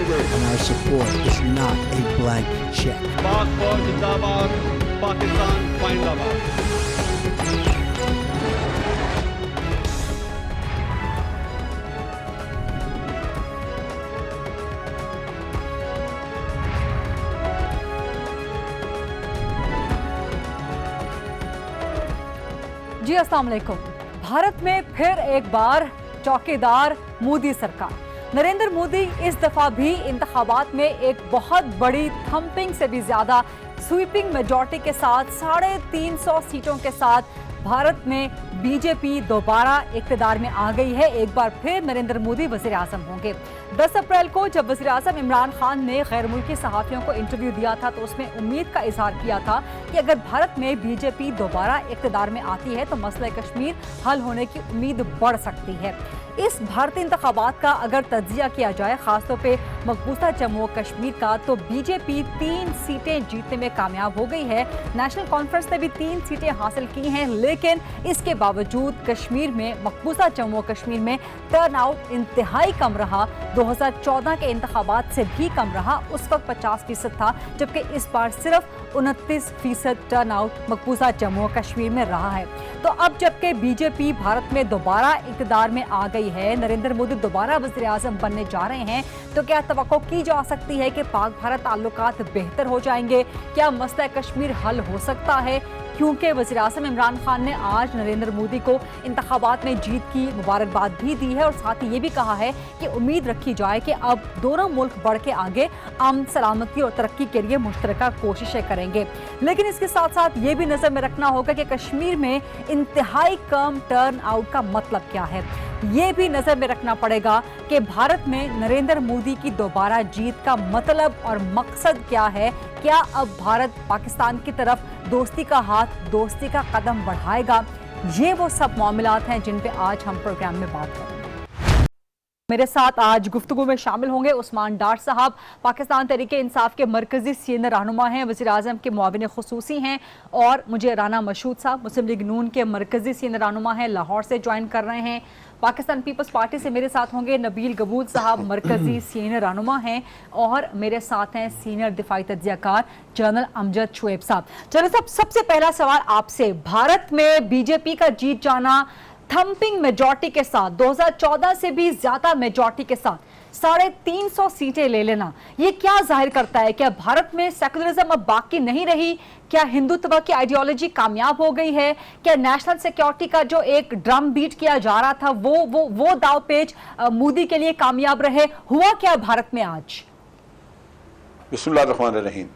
and our support is not a blank check. पाक फौज जिंदाबाद, पाकिस्तान जिंदाबाद। जी अस्सलाम वालेकुम। भारत में फिर एक बार चौकीदार मोदी सरकार। नरेंद्र मोदी इस दफा भी इंतखाबात में एक बहुत बड़ी थंपिंग से भी ज्यादा स्वीपिंग मेजॉरिटी के साथ 350 सीटों के साथ भारत में बीजेपी दोबारा इक्तदार में आ गई है। एक बार फिर नरेंद्र मोदी वजीर आजम होंगे। 10 अप्रैल को जब वजीर आजम इमरान खान ने गैर मुल्की सहाफियों को इंटरव्यू दिया था तो उसमें उम्मीद का इजहार किया था कि अगर भारत में बीजेपी दोबारा इक्तदार में आती है तो मसला कश्मीर हल होने की उम्मीद बढ़ सकती है। इस भारतीय इंतखाबात का अगर तज्जिया किया जाए, खासतौर पे मकबूजा जम्मू कश्मीर का, तो बीजेपी 3 सीटें जीतने में कामयाब हो गई है। नेशनल कॉन्फ्रेंस ने भी 3 सीटें हासिल की हैं, लेकिन इसके बावजूद कश्मीर में, मकबूजा जम्मू कश्मीर में टर्न आउट इंतहाई कम रहा। 2014 के इंतखाबात से भी कम रहा। उस वक्त 50% था, जबकि इस बार सिर्फ 29% टर्न आउट मकबूजा जम्मू कश्मीर में रहा है। तो अब जबकि बीजेपी भारत में दोबारा इक़्तिदार में आ गई है, नरेंद्र मोदी दोबारा वज़ीर आज़म बनने जा रहे हैं, तो क्या तवक्को की जा सकती है कि पाक भारत ताल्लुकात बेहतर हो जाएंगे? क्या मसला कश्मीर हल हो सकता है? क्योंकि वज़ीर आज़म इमरान खान ने आज नरेंद्र मोदी को इंतखाबात में जीत की मुबारकबाद भी दी है और साथ ही ये भी कहा है कि उम्मीद रखी जाए कि अब दोनों मुल्क बढ़ के आगे अमन, सलामती और तरक्की के लिए मुश्तरका कोशिशें करेंगे। लेकिन इसके साथ साथ ये भी नज़र में रखना होगा कि कश्मीर में इंतहाई कम टर्न आउट का मतलब क्या है। ये भी नजर में रखना पड़ेगा कि भारत में नरेंद्र मोदी की दोबारा जीत का मतलब और मकसद क्या है। क्या अब भारत पाकिस्तान की तरफ दोस्ती का हाथ, दोस्ती का कदम बढ़ाएगा? ये वो सब मामलात हैं जिन पे आज हम प्रोग्राम में बात करेंगे। मेरे साथ आज गुफ्तगू में शामिल होंगे उस्मान डार साहब, पाकिस्तान तहरीक इंसाफ के मरकजी सीनियर रहनुमा हैं, वज़ीर आज़म के मुआविन खुसूसी हैं, और मुझे राना मशहूद साहब मुस्लिम लीग नून के मरकजी सीनियर रहनुमा हैं, लाहौर से ज्वाइन कर रहे हैं। पाकिस्तान पीपल्स पार्टी से मेरे साथ होंगे नबील गबूल साहब, मरकजी सीनियर रहनुमा हैं, और मेरे साथ हैं सीनियर दिफाई तज्जियाकार जनरल अमजद शुएब साहब। चलो साहब, सबसे पहला सवाल आपसे, भारत में बीजेपी का जीत जाना थंपिंग मेजॉरिटी के साथ, 2014 से भी ज्यादा मेजॉरिटी के साथ 350 सीटें ले लेना, ये क्या जाहिर करता है? क्या भारत में सेकुलरिज्म अब बाकी नहीं रही? क्या हिंदुत्व की आइडियोलॉजी कामयाब हो गई है? क्या नेशनल सिक्योरिटी का जो एक ड्रम बीट किया जा रहा था वो दाव पेच मोदी के लिए कामयाब रहे? हुआ क्या भारत में आज? बिस्मिल्लाहिर्रहमानिर्रहीम।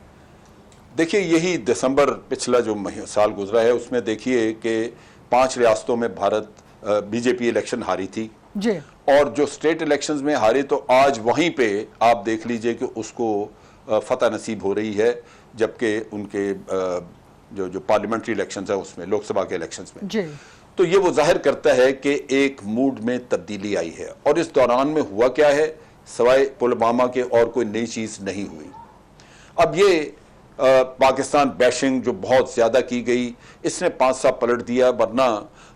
देखिए, यही दिसंबर पिछला जो साल गुजरा है उसमें देखिए कि 5 रियासतों में भारत बीजेपी इलेक्शन हारी थी जी, और जो स्टेट इलेक्शंस में हारी, तो आज वहीं पे आप देख लीजिए कि उसको फतह नसीब हो रही है, जबकि उनके जो पार्लियामेंट्री इलेक्शंस है उसमें, लोकसभा के इलेक्शंस में जी। तो ये वो जाहिर करता है कि एक मूड में तब्दीली आई है। और इस दौरान में हुआ क्या है, सवाए पुलवामा के और कोई नई चीज़ नहीं हुई। अब ये पाकिस्तान बैशिंग जो बहुत ज़्यादा की गई, इसने 5 सा पलट दिया। वरना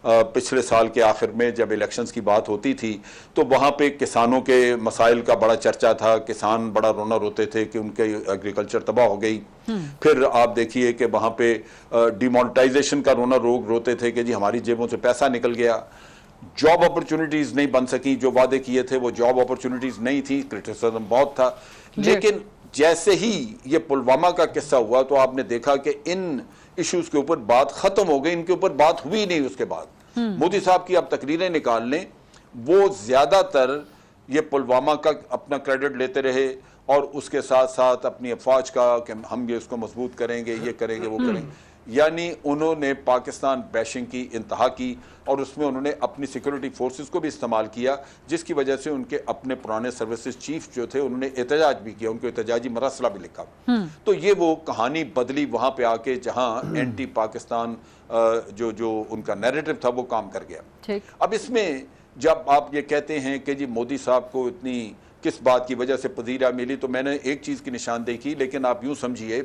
पिछले साल के आखिर में जब इलेक्शंस की बात होती थी तो वहाँ पे किसानों के मसाइल का बड़ा चर्चा था, किसान बड़ा रोना रोते थे कि उनके एग्रीकल्चर तबाह हो गई। फिर आप देखिए कि वहाँ पे डिमोनेटाइजेशन का रोते थे कि जी हमारी जेबों से पैसा निकल गया। जॉब अपॉर्चुनिटीज़ नहीं बन सकी, जो वादे किए थे वो जॉब अपॉर्चुनिटीज़ नहीं थी, क्रिटिसिज्म बहुत था। लेकिन जैसे ही ये पुलवामा का किस्सा हुआ तो आपने देखा कि इन इश्यूज के ऊपर बात खत्म हो गई, इनके ऊपर बात हुई नहीं। उसके बाद मोदी साहब की आप तकरीरें निकाल लें, वो ज्यादातर ये पुलवामा का अपना क्रेडिट लेते रहे और उसके साथ साथ अपनी अफवाज का कि हम ये उसको मजबूत करेंगे, ये करेंगे, वो करेंगे। यानी उन्होंने पाकिस्तान बैशिंग की इंतहा की और उसमें उन्होंने अपनी सिक्योरिटी फोर्सेस को भी इस्तेमाल किया, जिसकी वजह से उनके अपने पुराने सर्विसेज चीफ जो थे उन्होंने एहतजाज भी किया, उनको एहतजाजी मरसला भी लिखा। तो ये वो कहानी बदली वहाँ पे आके जहाँ एंटी पाकिस्तान जो उनका नैरेटिव था वो काम कर गया। अब इसमें जब आप ये कहते हैं कि जी मोदी साहब को इतनी किस बात की वजह से पजीरा मिली, तो मैंने एक चीज़ की निशानदेही की, लेकिन आप यूँ समझिए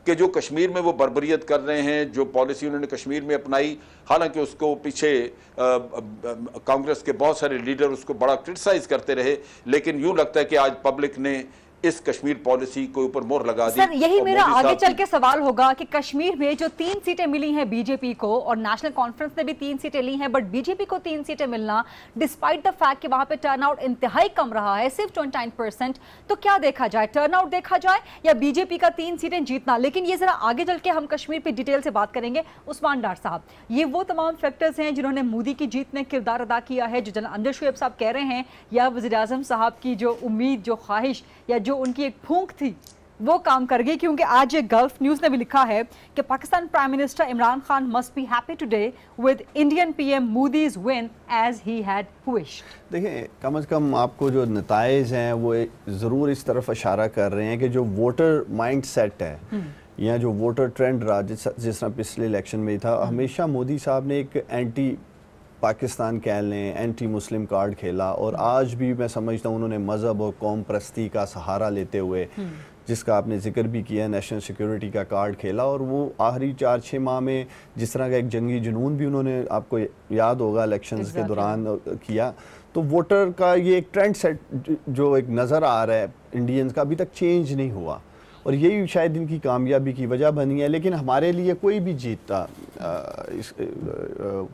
कि जो कश्मीर में वो बर्बरियत कर रहे हैं, जो पॉलिसी उन्होंने कश्मीर में अपनाई, हालांकि उसको पीछे कांग्रेस के बहुत सारे लीडर उसको बड़ा क्रिटिसाइज करते रहे, लेकिन यूं लगता है कि आज पब्लिक ने इस कश्मीर पॉलिसी के ऊपर मोहर लगा दी। सर, यही और मेरा मोदी आगे साहब चल के सवाल होगा कि कश्मीर में जो 3 सीटें मिली हैं बीजेपी को, और नेशनल कॉन्फ्रेंस ने भी 3 सीटें ली हैं, बट बीजेपी को 3 सीटें मिलना डिस्पाइट द फैक्ट कि वहां पे टर्नआउट इंतहाई कम रहा है, सिर्फ 29%, तो क्या देखा जाए, टर्नआउट देखा जाए या बीजेपी का 3 सीटें जीतना? लेकिन ये जरा आगे चल के हम कश्मीर पे डिटेल से बात करेंगे। उस्मान डार साहब, ये वो तमाम फैक्टर्स हैं जिन्होंने मोदी की जीत में किरदार अदा किया है, जो जनरल अंजर शुएब साहब कह रहे हैं, या वज़ीर आज़म साहब की जो उम्मीद, जो ख्वाहिश, या जो उनकी एक फूंक थी वो काम कर गई? क्योंकि आज ये गल्फ न्यूज ने भी लिखा है कि Pakistan prime minister Imran Khan must be happy today with Indian PM Modi's win as he had wished. देखिए, कम से कम आपको जो नताइज हैं वो ज़रूर इस तरफ इशारा कर रहे हैं कि जो वोटर माइंड सेट है या जो वोटर ट्रेंड रहा, जिस तरह पिछले इलेक्शन में था, हमेशा मोदी साहब ने एक एंटी पाकिस्तान कह लें, एंटी मुस्लिम कार्ड खेला, और आज भी मैं समझता हूँ उन्होंने मज़हब और कौम परस्ती का सहारा लेते हुए, जिसका आपने जिक्र भी किया, नेशनल सिक्योरिटी का कार्ड खेला, और वो आखिरी 4-6 माह में जिस तरह का एक जंगी जुनून भी उन्होंने, आपको याद होगा, इलेक्शंस के दौरान किया, तो वोटर का ये एक ट्रेंड सेट जो एक नज़र आ रहा है इंडियंस का, अभी तक चेंज नहीं हुआ, और यही शायद इनकी कामयाबी की वजह बनी है। लेकिन हमारे लिए कोई भी जीतता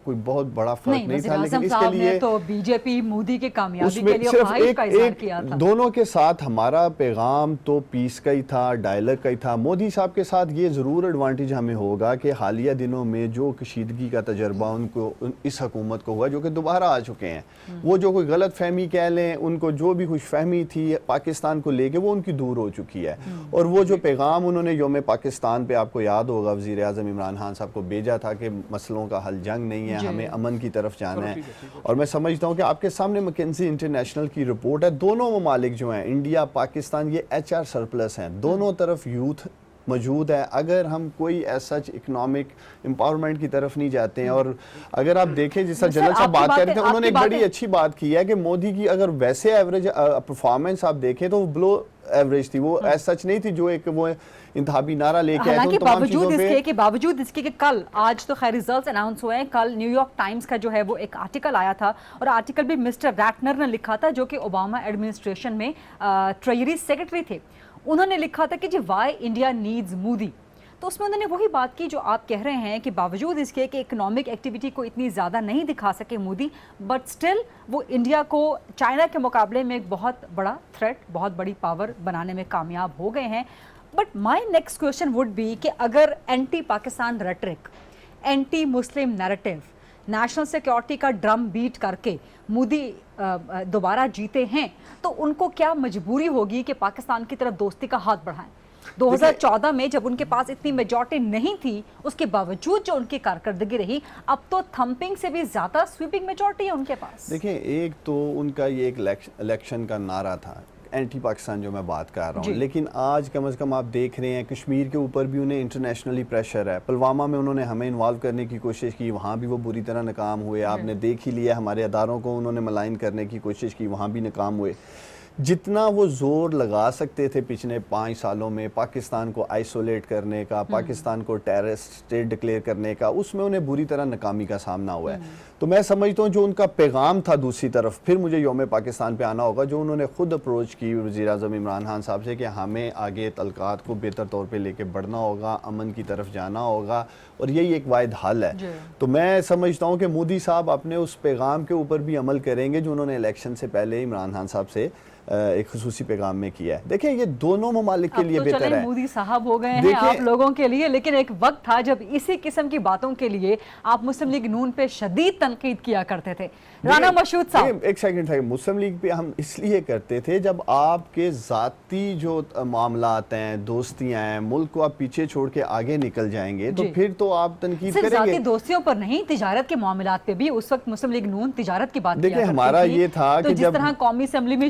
कोई बहुत बड़ा फर्क नहीं था, लेकिन इसके लिए तो बीजेपी मोदी के कामयाबी के लिए सिर्फ ख्वाहिश का इज़हार किया था। दोनों के साथ हमारा पैगाम तो पीस का ही था, डायलॉग का ही था। मोदी साहब के साथ ये ज़रूर एडवांटेज हमें होगा कि हालिया दिनों में जो कशीदगी का तजर्बा उनको, इस हुकूमत को हुआ, जो कि दोबारा आ चुके हैं, वो जो कोई गलत फहमी कह लें, उनको जो भी खुशफहमी थी पाकिस्तान को लेके, वो उनकी दूर हो चुकी है। और वो जो पैगाम उन्होंने योम पाकिस्तान पे, आपको याद होगा, वज़ीर आज़म इमरान खान साहब को भेजा था कि मसलों का हल जंग नहीं है, हमें अमन की तरफ जाना है। और मैं समझता हूँ कि आपके सामने मैकेंजी इंटरनेशनल की रिपोर्ट है, दोनों ममालिक जो हैं, इंडिया पाकिस्तान, ये HR सरप्लस हैं, दोनों तरफ यूथ मौजूद है। अगर हम कोई ऐसा इकोनॉमिक एम्पावरमेंट की तरफ नहीं जाते हैं, और अगर आप देखें जिस तरह जनरल साहब बात कर रहे थे, उन्होंने एक बड़ी अच्छी बात की है कि मोदी की अगर वैसे एवरेज परफॉर्मेंस आप देखें तो वो बिलो एवरेज थी, वो ऐसा सच नहीं थी जो एक वो इंतहाबी नारा लेके आए थे। बावजूद इसके कि कल, आज तो खैर रिजल्ट्स अनाउंस हुए हैं, कल न्यूयॉर्क टाइम्स का जो है वो एक आर्टिकल आया था, और आर्टिकल भी मिस्टर रैटनर ने लिखा था, जो कि ओबामा एडमिनिस्ट्रेशन में ट्रेजरी सेक्रेटरी थे। उन्होंने लिखा था कि जी वाई इंडिया नीड्स मोदी। तो उसमें उन्होंने वही बात की जो आप कह रहे हैं कि बावजूद इसके कि इकोनॉमिक एक्टिविटी को इतनी ज़्यादा नहीं दिखा सके मोदी, बट स्टिल वो इंडिया को चाइना के मुकाबले में एक बहुत बड़ा थ्रेट, बहुत बड़ी पावर बनाने में कामयाब हो गए हैं। But my next question would be कि अगर anti Pakistan rhetoric, anti Muslim narrative, national security का ड्रम बीट करके मोदी दोबारा जीते हैं, तो उनको क्या मजबूरी होगी कि पाकिस्तान की तरफ दोस्ती का हाथ बढ़ाएं? 2014 में जब उनके पास इतनी मेजॉरिटी नहीं थी, उसके बावजूद जो उनकी कारकर्दगी रही, अब तो थंपिंग से भी ज्यादा स्वीपिंग मेजॉरिटी है उनके पास। देखिए, एक तो उनका ये एक इलेक्शन का नारा था, एंटी पाकिस्तान जो मैं बात कर रहा हूँ, लेकिन आज कम से कम आप देख रहे हैं कश्मीर के ऊपर भी उन्हें इंटरनेशनली प्रेशर है। पुलवामा में उन्होंने हमें इन्वॉल्व करने की कोशिश की, वहाँ भी वो बुरी तरह नाकाम हुए। आपने देख ही लिया, हमारे अदारों को उन्होंने मलाइन करने की कोशिश की, वहाँ भी नाकाम हुए। जितना वो जोर लगा सकते थे पिछले 5 सालों में पाकिस्तान को आइसोलेट करने का, पाकिस्तान को टेररिस्ट स्टेट डिक्लेयर करने का, उसमें उन्हें बुरी तरह नाकामी का सामना हुआ है। तो मैं समझता हूँ जो उनका पैगाम था, दूसरी तरफ फिर मुझे योम पाकिस्तान पे आना होगा, जो उन्होंने खुद अप्रोच की वज़ीर आज़म इमरान खान साहब से कि हमें आगे तल्कात को बेहतर तौर पे लेके बढ़ना होगा, अमन की तरफ जाना होगा, और यही एक वाहिद हल है। तो मैं समझता हूँ कि मोदी साहब अपने उस पैगाम के ऊपर भी अमल करेंगे जो उन्होंने इलेक्शन से पहले इमरान खान साहब से एक खुसूसी पैगाम में किया है। देखिए, ये दोनों ममालिक के लिए बेहतर है। मोदी साहब हो गए हैं आप लोगों के लिए, लेकिन एक वक्त था जब इसी किस्म की बातों के लिए आप मुस्लिम लीग नून पे शदीद तनकीद किया करते थे। राना मशहूद साहब, एक सेकंड था, मुस्लिम लीग पे हम इसलिए करते थे जब आपके जाती जो मामलात हैं, दोस्तियां हैं, मुल्क को आप पीछे छोड़ के आगे निकल जाएंगे तो फिर तो आप तनकीद करेंगे। जाती दोस्तियों पर नहीं, तिजारत के मामलात पे भी उस वक्त मुस्लिम लीग नून तिजारत की बात किया करती थी। देखिए, हमारा ये था कि जिस तरह कौमी असेंबली में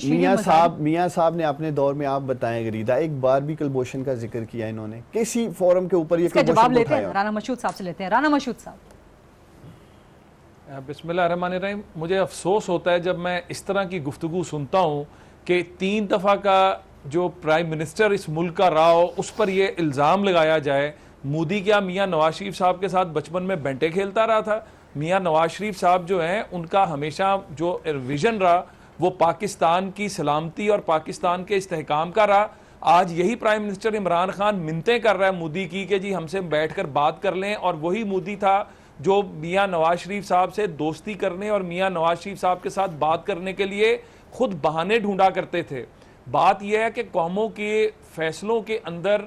मियां साहब ने अपने दौर में, आप बताएं गरीदा, एक बार भी कलभूषण का जिक्र किया इन्होंने किसी फोरम के ऊपर? ये जवाब लेते हैं, राना मशहूद साहब से लेते हैं। राना मशहूद साहब। बिस्मिल्लाहिर्रहमानिर्रहीम। मुझे अफसोस होता है जब मैं इस तरह की गुफ्तगू सुनता हूँ कि 3 दफ़ा का जो प्राइम मिनिस्टर इस मुल्क का रहा हो उस पर ये इल्ज़ाम लगाया जाए। मोदी क्या मियाँ नवाज शरीफ साहब के साथ बचपन में बेंटे खेलता रहा था? मियाँ नवाज शरीफ साहब जो हैं उनका हमेशा जो विजन रहा वो पाकिस्तान की सलामती और पाकिस्तान के इस्तेहकाम का रहा। आज यही प्राइम मिनिस्टर इमरान खान मिन्नतें कर रहा है मोदी की कि जी हमसे बैठकर बात कर लें, और वही मोदी था जो मियाँ नवाज शरीफ साहब से दोस्ती करने और मियाँ नवाज शरीफ साहब के साथ बात करने के लिए खुद बहाने ढूंढा करते थे। बात यह है कि कौमों के फैसलों के अंदर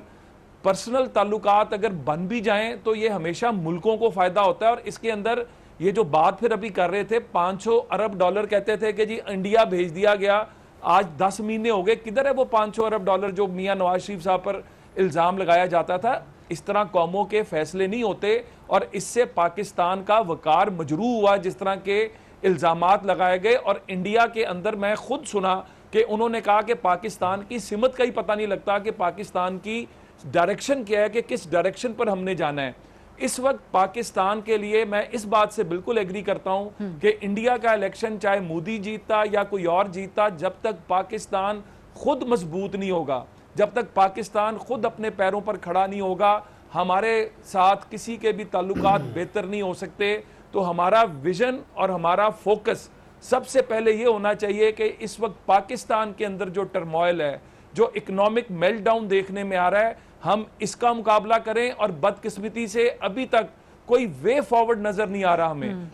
पर्सनल ताल्लुकात अगर बन भी जाएं तो ये हमेशा मुल्कों को फ़ायदा होता है। और इसके अंदर ये जो बात फिर अभी कर रहे थे, 500 अरब डॉलर कहते थे कि जी इंडिया भेज दिया गया, आज 10 महीने हो गए, किधर है वो 500 अरब डॉलर जो मियाँ नवाज शरीफ साहब पर इल्ज़ाम लगाया जाता था? इस तरह कौमों के फैसले नहीं होते, और इससे पाकिस्तान का वकार मजरू हुआ जिस तरह के इल्ज़ामात लगाए गए। और इंडिया के अंदर मैं खुद सुना कि उन्होंने कहा कि पाकिस्तान की सिमत का ही पता नहीं लगता कि पाकिस्तान की डायरेक्शन क्या है, कि किस डायरेक्शन पर हमने जाना है। इस वक्त पाकिस्तान के लिए मैं इस बात से बिल्कुल एग्री करता हूं कि इंडिया का इलेक्शन चाहे मोदी जीतता या कोई और जीतता, जब तक पाकिस्तान खुद मजबूत नहीं होगा, जब तक पाकिस्तान खुद अपने पैरों पर खड़ा नहीं होगा, हमारे साथ किसी के भी ताल्लुकात बेहतर नहीं हो सकते। तो हमारा विजन और हमारा फोकस सबसे पहले ये होना चाहिए कि इस वक्त पाकिस्तान के अंदर जो टर्मोइल है, जो इकोनॉमिक मेल्टडाउन देखने में आ रहा है, हम इसका मुकाबला करें। और बदकिस्मती से अभी तक कोई वे फॉरवर्ड नजर नहीं आ रहा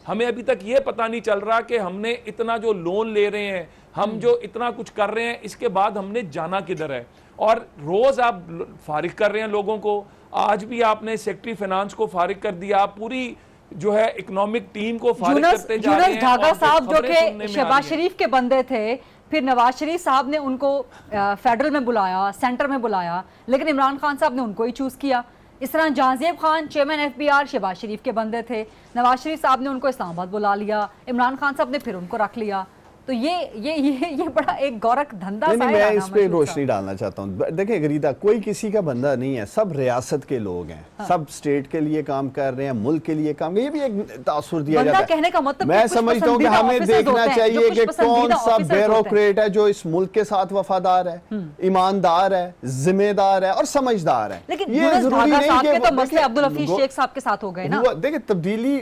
हमें अभी तक ये पता नहीं चल रहा कि हमने इतना जो लोन ले रहे हैं, हम जो इतना कुछ कर रहे हैं, इसके बाद हमने जाना किधर है। और रोज आप फारिग कर रहे हैं लोगों को, आज भी आपने सेक्रेटरी फाइनेंस को फारिग कर दिया, पूरी जो है इकोनॉमिक टीम को फारिग करते जा रहे हैं। ढाका साहब जो खबरें सुनने कि में आ शहबाज रही हैं। शरीफ के बंदे थे, फिर नवाज शरीफ साहब ने उनको फेडरल में बुलाया, सेंटर में बुलाया, लेकिन इमरान खान साहब ने उनको ही चूज किया। इस तरह जहांजेब खान चेयरमैन एफबीआर शहबाज शरीफ के बंदे थे, नवाज शरीफ साहब ने उनको इस्लामाबाद बुला लिया, इमरान खान साहब ने फिर उनको रख लिया। तो ये बड़ा एक गौरक धंधा सा है। मैं इस पे रोशनी डालना चाहता हूँ। देखिए गरीदा, कोई किसी का बंदा नहीं है, सब रियासत के लोग हैं। सब स्टेट के लिए काम कर रहे हैं, मुल्क के लिए काम, ये भी एक तासुर दिया जाता है। कहने का मतलब मैं समझता हूँ कि हमें देखना चाहिए कि कौन सा ब्यूरोक्रेट है जो इस मुल्क के साथ वफादार है, ईमानदार है, जिम्मेदार है और समझदार है। लेकिन ये जरूरी नहीं कि तो मसले अब्दुल हफीज शेख साहब के साथ हो गए ना। देखिए तब्दीली,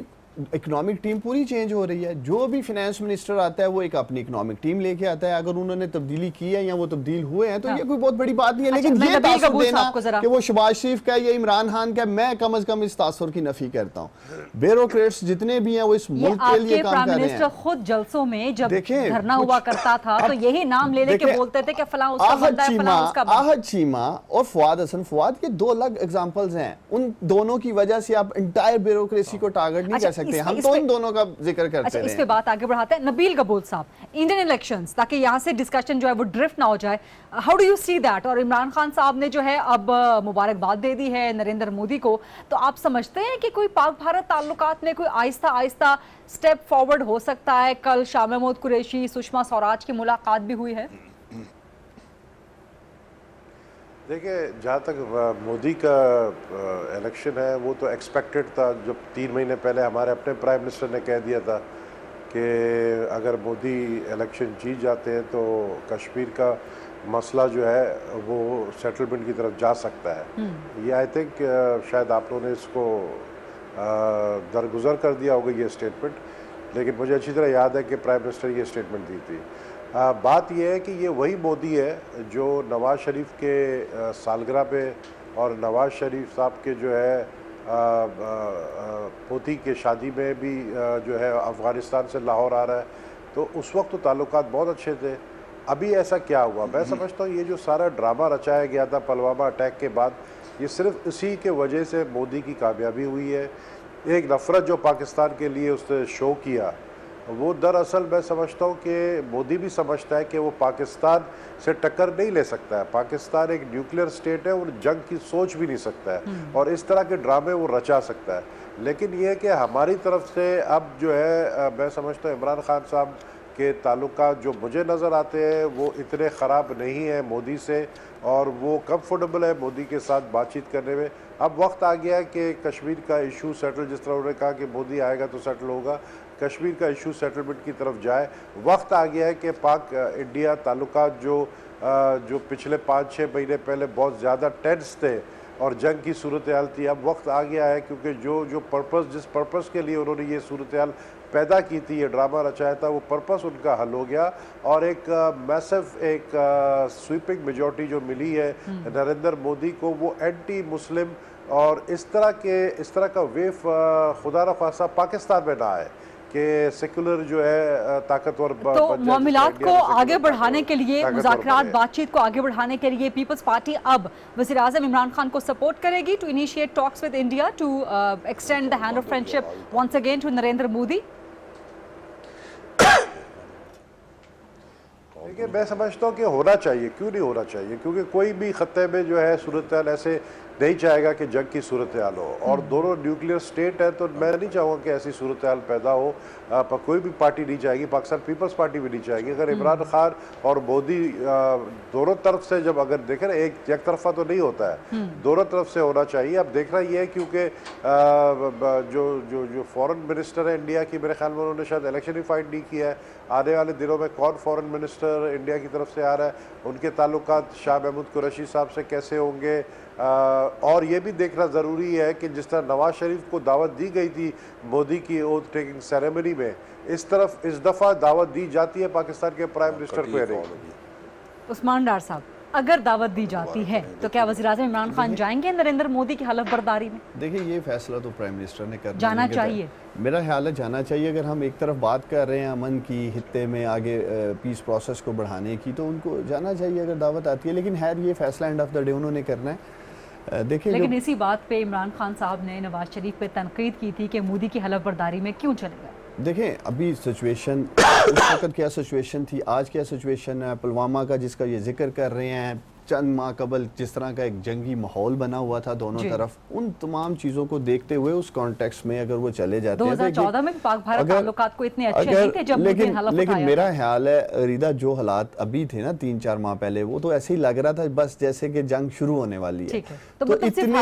इकोनॉमिक टीम पूरी चेंज हो रही है। जो भी फाइनेंस मिनिस्टर आता है वो एक अपनी इकोनॉमिक टीम लेके आता है। अगर उन्होंने तब्दीली की है या वो तब्दील हुए हैं तो ये कोई बहुत बड़ी बात नहीं है। लेकिन ये तासुर देना कि वो शहबाज शरीफ का या इमरान खान का, मैं कम से कम इस तासुर की नफी करता हूँ। ब्यूरोक्रेट्स जितने भी हैं वो इस मुल्क के लिए काम कर रहे हैं। खुद जलसों में जब धरना हुआ करता था तो यही नाम ले लेके बोलते थे कि फलां उसका बंदा है, फलां उसका बंदा। आहद चीमा और फवाद हसन फवाद के दो अलग एग्जांपल्स हैं। उन दोनों की वजह से आप इंटायर ब्यूरोक्रेसी को टारगेट नहीं कर सकते। हम तो इन दोनों का जिक्र करते हैं। इस पे बात आगे बढ़ाते हैं। नबील कबूल साहब, इंडियन इलेक्शंस, ताकि यहाँ से डिस्कशन जो है वो ड्रिफ्ट ना हो जाए, how do you see that? और इमरान खान साहब ने जो है अब मुबारकबाद दे दी है नरेंद्र मोदी को, तो आप समझते हैं कि कोई पाक भारत ताल्लुकात में कोई आहिस्ता आहिस्ता स्टेप फॉरवर्ड हो सकता है? कल शाह महमूद कुरैशी, सुषमा स्वराज की मुलाकात भी हुई है। देखिए, जहाँ तक मोदी का इलेक्शन है वो तो एक्सपेक्टेड था। जब 3 महीने पहले हमारे अपने प्राइम मिनिस्टर ने कह दिया था कि अगर मोदी इलेक्शन जीत जाते हैं तो कश्मीर का मसला जो है वो सेटलमेंट की तरफ जा सकता है। ये आई थिंक शायद आप लोगों ने इसको दरगुजर कर दिया होगा ये स्टेटमेंट, लेकिन मुझे अच्छी तरह याद है कि प्राइम मिनिस्टर ये स्टेटमेंट दी थी। बात यह है कि ये वही मोदी है जो नवाज़ शरीफ के सालगिरह पे और नवाज़ शरीफ साहब के जो है पोती के शादी में भी जो है अफ़गानिस्तान से लाहौर आ रहा है, तो उस वक्त तो ताल्लुकात बहुत अच्छे थे। अभी ऐसा क्या हुआ? मैं समझता हूँ ये जो सारा ड्रामा रचाया गया था पुलवामा अटैक के बाद, ये सिर्फ इसी के वजह से मोदी की कामयाबी हुई है। एक नफ़रत जो पाकिस्तान के लिए उसने शो किया, वो दरअसल मैं समझता हूँ कि मोदी भी समझता है कि वो पाकिस्तान से टक्कर नहीं ले सकता है। पाकिस्तान एक न्यूक्लियर स्टेट है और जंग की सोच भी नहीं सकता है, और इस तरह के ड्रामे वो रचा सकता है। लेकिन ये कि हमारी तरफ से अब जो है मैं समझता हूँ इमरान खान साहब के ताल्लुकात जो मुझे नज़र आते हैं वो इतने ख़राब नहीं है मोदी से, और वो कंफर्टेबल है मोदी के साथ बातचीत करने में। अब वक्त आ गया है कि कश्मीर का इशू सेटल, जिस तरह उन्होंने कहा कि मोदी आएगा तो सेटल होगा, कश्मीर का इशू सेटलमेंट की तरफ जाए। वक्त आ गया है कि पाक इंडिया ताल्लुकात जो जो पिछले 5-6 महीने पहले बहुत ज़्यादा टेंस थे और जंग की सूरत हाल थी, अब वक्त आ गया है क्योंकि जिस पर्पस के लिए उन्होंने ये सूरत हाल पैदा की थी, ये ड्रामा रचाया था, वो पर्पस उनका हल हो गया और एक मैसिव एक स्वीपिंग मेजॉरिटी जो मिली है नरेंद्र मोदी को, वो एंटी मुस्लिम और इस तरह का वेव खुदा न खासा पाकिस्तान में ना आए कि सेकुलर जो है ताकतवर तो मामलात को आगे बढ़ाने के लिए, मुज़ाकरात बातचीत को आगे बढ़ाने के लिए पीपल्स पार्टी अब वज़ीर आज़म इमरान खान को सपोर्ट करेगी to initiate talks with India to extend the hand of friendship once again to Narendra Modi. देखिए, मैं समझता हूँ कि होना चाहिए, क्यों नहीं होना चाहिए, क्योंकि कोई भी खत्ते में जो है सूरत हाल ऐसे नहीं चाहेगा कि जंग की सूरत हाल हो और दोनों न्यूक्लियर स्टेट है, तो मैं नहीं चाहूँगा कि ऐसी सूरत हाल पैदा हो। पर कोई भी पार्टी नहीं चाहेगी, पाकिस्तान पीपल्स पार्टी भी नहीं चाहेगी। अगर इमरान खान और मोदी दोनों तरफ से जब अगर देखें ना, एक तरफा तो नहीं होता है, दोनों तरफ से होना चाहिए। अब देखना ये है क्योंकि जो फॉरेन मिनिस्टर है इंडिया की, मेरे ख्याल में उन्होंने शायद इलेक्शन ही फाइट नहीं किया है। आने वाले दिनों में कौन फॉरेन मिनिस्टर इंडिया की तरफ से आ रहा है, उनके ताल्लुकात शाह महमूद कुरैशी साहब से कैसे होंगे। और ये भी देखना ज़रूरी है कि जिस तरह नवाज शरीफ को दावत दी गई थी मोदी की ओथ टेकिंग सेरेमनी में, इस दफ़ा दावत दी जाती है पाकिस्तान के प्राइम मिनिस्टर को या नहीं? उस्मान डार साहब, अगर दावत दी जाती है तो क्या वज़ीर आज़म इमरान खान जाएंगे नरेंद्र मोदी की हलफ बर्दारी में? देखिए, ये फैसला तो प्राइम मिनिस्टर ने करना जाना चाहिए। मेरा ख्याल है जाना चाहिए। अगर हम एक तरफ बात कर रहे हैं अमन की, हित्ते में आगे पीस प्रोसेस को बढ़ाने की, तो उनको जाना चाहिए अगर दावत आती है। लेकिन खैर, ये फैसला एंड ऑफ द डे उन्होंने करना है। देखिए, लेकिन इसी बात पे इमरान खान साहब ने नवाज शरीफ पे तनकीद की थी कि मोदी की हलफ बर्दारी में क्यों चले गए। देखें, अभी सिचुएशन उस वक्त क्या सिचुएशन थी, आज क्या सिचुएशन है। पुलवामा का जिसका ये जिक्र कर रहे हैं, चंद माह कबल जिस तरह का एक जंगी माहौल बना हुआ था दोनों तरफ, उन तमाम चीज़ों को देखते हुए उस कॉन्टेक्स्ट में अगर वो चले जाते हैं, 2014 में पाक भारत ताल्लुकात को इतने अच्छे नहीं थे जब मोदी ने हलफ उठाया। लेकिन मेरा ख्याल है रिदा, जो हालात अभी थे ना 3-4 माह पहले, वो तो ऐसे ही लग रहा था बस जैसे कि जंग शुरू होने वाली है। तो इतनी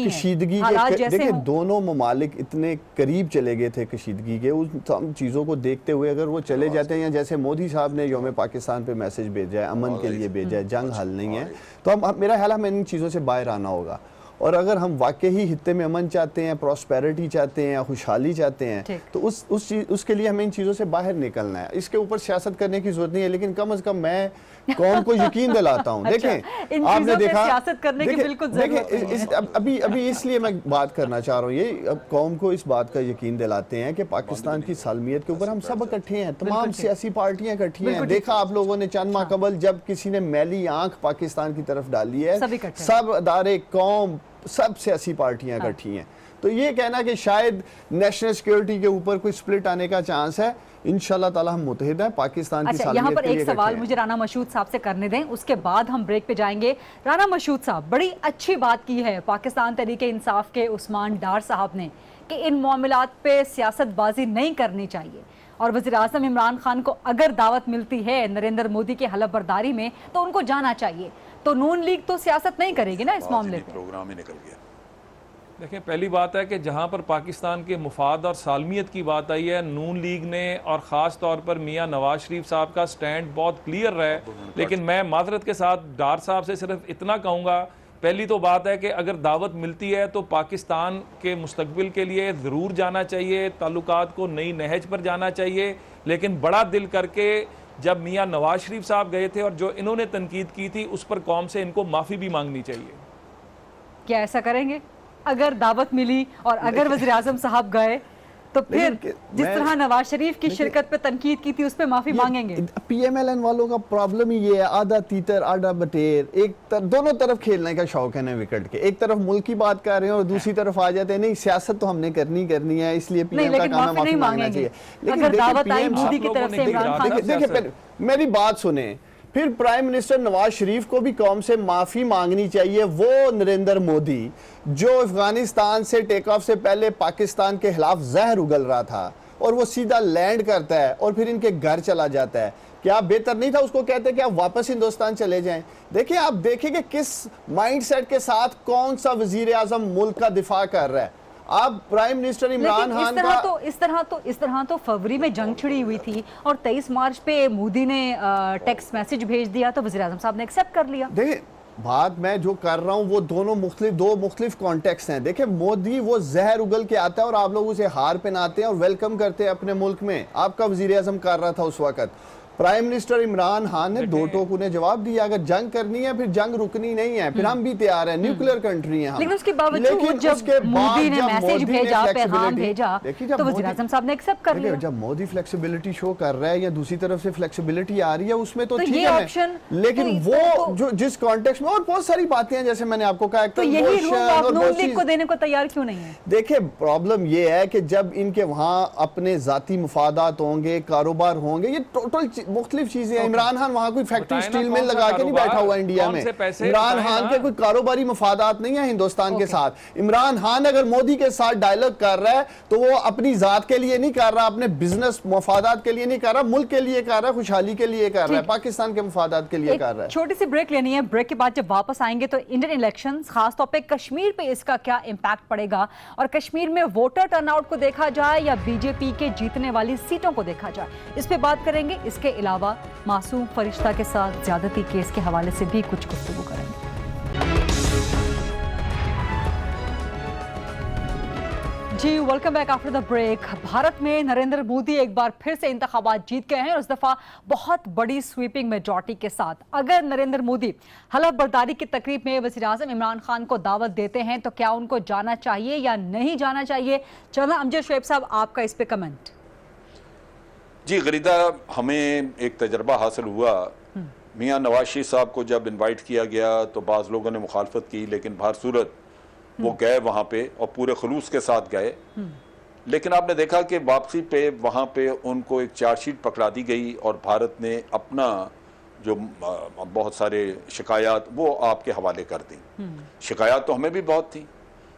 कशीदगी, देखिए दोनों ममालिक इतने करीब चले गए थे कशीदगी के, उन तमाम चीज़ों को देखते हुए अगर वो चले जाते हैं, या जैसे मोदी साहब ने यौम पाकिस्तान पे मैसेज भेजा है, अमन के लिए भेजा है, जंग हल नहीं है, तो हम मेरा ख्याल हमें इन चीज़ों से बाहर आना होगा। और अगर हम वाकई ही हित्ते में अमन चाहते हैं, प्रॉस्पेरिटी चाहते हैं, खुशहाली चाहते हैं, तो उसके लिए हमें इन चीज़ों से बाहर निकलना है। इसके ऊपर सियासत करने की जरूरत नहीं है, लेकिन कम अज़ कम मैं कौम को यकीन दिलाता हूँ। देखें, आपने देखा, सियासत करने की बिल्कुल जरूरत नहीं है। अभी इसलिए मैं बात करना चाह रहा हूँ, ये अब कौम को इस बात का यकीन दिलाते हैं कि पाकिस्तान की सालमियत के ऊपर हम सब इकट्ठे हैं, तमाम सियासी पार्टियां इकट्ठी हैं। देखा आप लोगों ने चंद माह कबल जब किसी ने मैली आंख पाकिस्तान की तरफ डाली है, सब अदारे, कौम, सब सियासी पार्टियां इकट्ठी हैं। तो ये कहना कि शायद नेशनल सिक्योरिटी के ऊपर कोई स्प्लिट आने का चांस है, इंशाल्लाह ताला हम मुतहिद हैं पाकिस्तान की सालमियत यहाँ पर के लिए। एक सवाल मुझे राना मशहूद साहब से करने दें, उसके बाद हम ब्रेक पे जाएंगे। राना मशहूद साहब, बड़ी अच्छी बात की है पाकिस्तान तहरीके इंसाफ के उस्मान डार साहब ने कि इन मामलात पे सियासतबाजी नहीं करनी चाहिए, और वज़ीर आज़म इमरान खान को अगर दावत मिलती है नरेंद्र मोदी की हलफ बर्दारी में तो उनको जाना चाहिए। तो नून लीग तो सियासत नहीं करेगी ना इस मामले में? प्रोग्राम ही निकल गया। देखिए, पहली बात है कि जहाँ पर पाकिस्तान के मुफाद और सालमियत की बात आई है, नून लीग ने और ख़ास तौर पर मियाँ नवाज शरीफ साहब का स्टैंड बहुत क्लियर रहा है। लेकिन मैं माजरत के साथ डार साहब से सिर्फ इतना कहूँगा, पहली तो बात है कि अगर दावत मिलती है तो पाकिस्तान के मुस्तकबिल के लिए ज़रूर जाना चाहिए, ताल्लुकात को नई नहज पर जाना चाहिए। लेकिन बड़ा दिल करके जब मियाँ नवाज शरीफ साहब गए थे और जो इन्होंने तनकीद की थी, उस पर कौम से इनको माफ़ी भी मांगनी चाहिए। क्या ऐसा करेंगे? अगर दावत मिली और अगर वज़ीर आज़म साहब गए तो फिर जिस तरह नवाज शरीफ की शिरकत पे तनकीद की थी उस पे माफी मांगेंगे? PMLN वालों का प्रॉब्लम ही ये है, आधा तीतर आधा बटेर, दोनों तरफ खेलने का शौक है ना विकेट के। एक तरफ मुल्क की बात कर रहे हैं और दूसरी तरफ आ जाते हैं नहीं सियासत तो हमने करनी है, इसलिए PM का काम है माफी मांगना चाहिए। अगर दावत आई मोदी की तरफ से इमरान खान, देखिए मेरी बात सुने, फिर प्राइम मिनिस्टर नवाज शरीफ को भी कौम से माफी मांगनी चाहिए। वो नरेंद्र मोदी जो अफगानिस्तान से टेक ऑफ से पहले पाकिस्तान के खिलाफ जहर उगल रहा था और वो सीधा लैंड करता है और फिर इनके घर चला जाता है, क्या बेहतर नहीं था उसको कहते कि आप वापस हिंदुस्तान चले जाएं? देखिए, आप देखें कि किस माइंडसेट के साथ कौन सा वजीर आजम मुल्क का दिफा कर रहा है। आप प्राइम मिनिस्टर इमरान लेकिन खान का इस तरह तो फरवरी में जंग छिड़ी हुई थी और 23 मार्च पे मोदी ने टेक्स्ट मैसेज भेज दिया तो वज़ीर आज़म साहब ने एक्सेप्ट कर लिया। देखिए बात मैं जो कर रहा हूं वो दो मुख्तलिफ कॉन्टेक्स्ट हैं। देखिए मोदी वो जहर उगल के आता है और आप लोग उसे हार पहनाते हैं और वेलकम करते हैं अपने मुल्क में। आपका वज़ीर आज़म कर रहा था उस वक्त। प्राइम मिनिस्टर इमरान खान ने दो टोक ने जवाब दिया, अगर जंग करनी है फिर जंग रुकनी नहीं है, फिर हम भी तैयार हैं, न्यूक्लियर कंट्री हैं हम। लेकिन उसके बावजूद जब मोदी ने मैसेज भेजा, पैगाम भेजा, तो वज़ीर आज़म साहब ने एक्सेप्ट कर लिया। जब मोदी फ्लेक्सिबिलिटी शो कर रहा है या दूसरी तरफ से फ्लेक्सिबिलिटी आ रही है उसमें तो ठीक ये है, ऑप्शन लेकिन वो जो जिस कॉन्टेक्स्ट में और बहुत सारी बातें हैं जैसे मैंने आपको कहा, तो यही रूम आप नून लीग को देने को तैयार क्यों नहीं है? देखिए प्रॉब्लम ये है कि जब इनके वहाँ अपने जाती मुफादात होंगे, कारोबार होंगे, ये टोटल मुख्तलिफ चीजें। इमरान खान वहां कोई फैक्ट्री स्टील मिल लगा के नहीं बैठा हुआ इंडिया में। इमरान खान के कोई कारोबारी मफादात नहीं है हिंदुस्तान के साथ। इमरान खान अगर मोदी के साथ डायलॉग कर रहा है तो वो अपनी जात के लिए नहीं कर रहा, अपने बिजनेस मफादात के लिए नहीं कर रहा, मुल्क के लिए कर रहा है, खुशहाली के लिए कर रहा है, पाकिस्तान के मफादात के लिए कर रहा है। छोटी सी ब्रेक लेनी है। ब्रेक के बाद जब वापस आएंगे तो इंडियन इलेक्शंस, खासतौर पे कश्मीर पे इसका क्या इम्पैक्ट पड़ेगा और कश्मीर में वोटर टर्नआउट को देखा जाए या बीजेपी के जीतने वाली सीटों को देखा जाए, इस पे बात करेंगे। इसके अलावा मासूम फरिश्ता के साथ ज्यादती केस के हवाले से भी कुछ गुफ्तगू करेंगे। जी welcome back after the break. Bharat में नरेंद्र मोदी एक बार फिर से इंतखाबात जीत गए हैं और इस दफा बहुत बड़ी स्वीपिंग मेजॉरिटी के साथ। अगर नरेंद्र मोदी हलफ बर्दारी की तकरीब में वज़ीर आज़म इमरान खान को दावत देते हैं तो क्या उनको जाना चाहिए या नहीं जाना चाहिए? चलो अमजद शुएब साहब, आपका इस पे कमेंट। जी गरीदा, हमें एक तजर्बा हासिल हुआ। मियाँ नवाज शरीफ साहब को जब इनवाइट किया गया तो बाज़ लोगों ने मुखालफत की, लेकिन बाहर सूरत वो गए वहाँ पे और पूरे खलूस के साथ गए। लेकिन आपने देखा कि वापसी पे वहाँ पे उनको एक चार्जशीट पकड़ा दी गई और भारत ने अपना जो बहुत सारे शिकायत वो आपके हवाले कर दी। शिकायत तो हमें भी बहुत थी,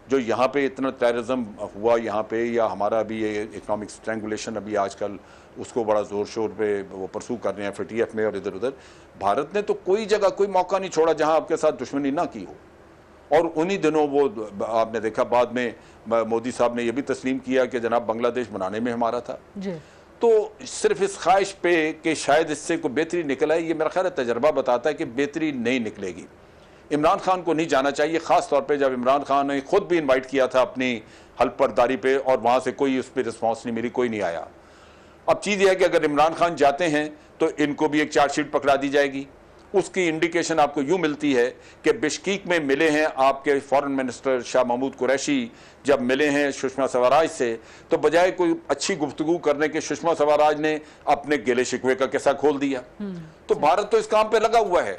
जो यहाँ पे इतना टेररिज्म हुआ यहाँ पे, या हमारा भी ये इकोनॉमिक स्ट्रेंगुलेशन अभी आजकल उसको बड़ा ज़ोर शोर पे वो परसू कर रहे हैं FATF में और इधर उधर। भारत ने तो कोई जगह कोई मौका नहीं छोड़ा जहाँ आपके साथ दुश्मनी ना की हो। और उन्हीं दिनों वो आपने देखा बाद में मोदी साहब ने यह भी तस्लीम किया कि जनाब बांग्लादेश बनाने में हमारा था जी। तो सिर्फ इस ख्वाहिश पे कि शायद इससे कोई बेहतरी निकल आए, ये मेरा ख्याल है तजर्बा बताता है कि बेहतरी नहीं निकलेगी। इमरान खान को नहीं जाना चाहिए, ख़ास तौर पे जब इमरान खान ने खुद भी इनवाइट किया था अपनी हल्फ बर्दारी पे और वहाँ से कोई उस पर रिस्पॉन्स नहीं मिली, कोई नहीं आया। अब चीज़ यह है कि अगर इमरान खान जाते हैं तो इनको भी एक चार्जशीट पकड़ा दी जाएगी। उसकी इंडिकेशन आपको यूँ मिलती है कि बिश्कीक में मिले हैं आपके फॉरेन मिनिस्टर शाह महमूद कुरैशी, जब मिले हैं सुषमा स्वराज से, तो बजाय कोई अच्छी गुफ्तगू करने के सुषमा स्वराज ने अपने गिले शिकवे का किस्सा खोल दिया। तो भारत तो इस काम पे लगा हुआ है।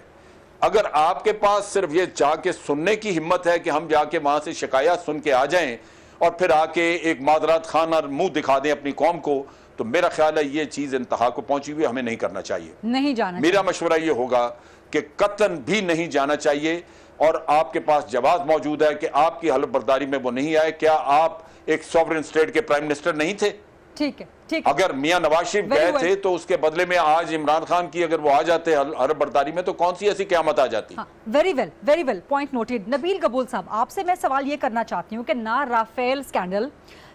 अगर आपके पास सिर्फ ये जाके सुनने की हिम्मत है कि हम जाके वहां से शिकायत सुन के आ जाएं और फिर आके एक मादरात खाना मुंह दिखा दें अपनी कौम को, तो मेरा ख्याल है ये चीज इंतहा को पहुंची हुई, हमें नहीं करना चाहिए, नहीं जाना। मेरा मशवरा ये होगा कि कतन भी नहीं जाना चाहिए। और आपके पास जवाब मौजूद है कि आपकी हलफ बर्दारी में वो नहीं आए। क्या आप एक सॉवरेन स्टेट के प्राइम मिनिस्टर नहीं थे? ठीक है, ठीक है। अगर मियां नवाज शरीफ गए थे तो उसके बदले में आज इमरान खान की अगर वो आ जाते हलफ बर्दारी में तो कौन सी ऐसी क़यामत आ जाती? Very well, point noted. Nabeel कबूल साहब, आपसे मैं सवाल ये करना चाहती हूँ कि ना राफेल स्कैंडल,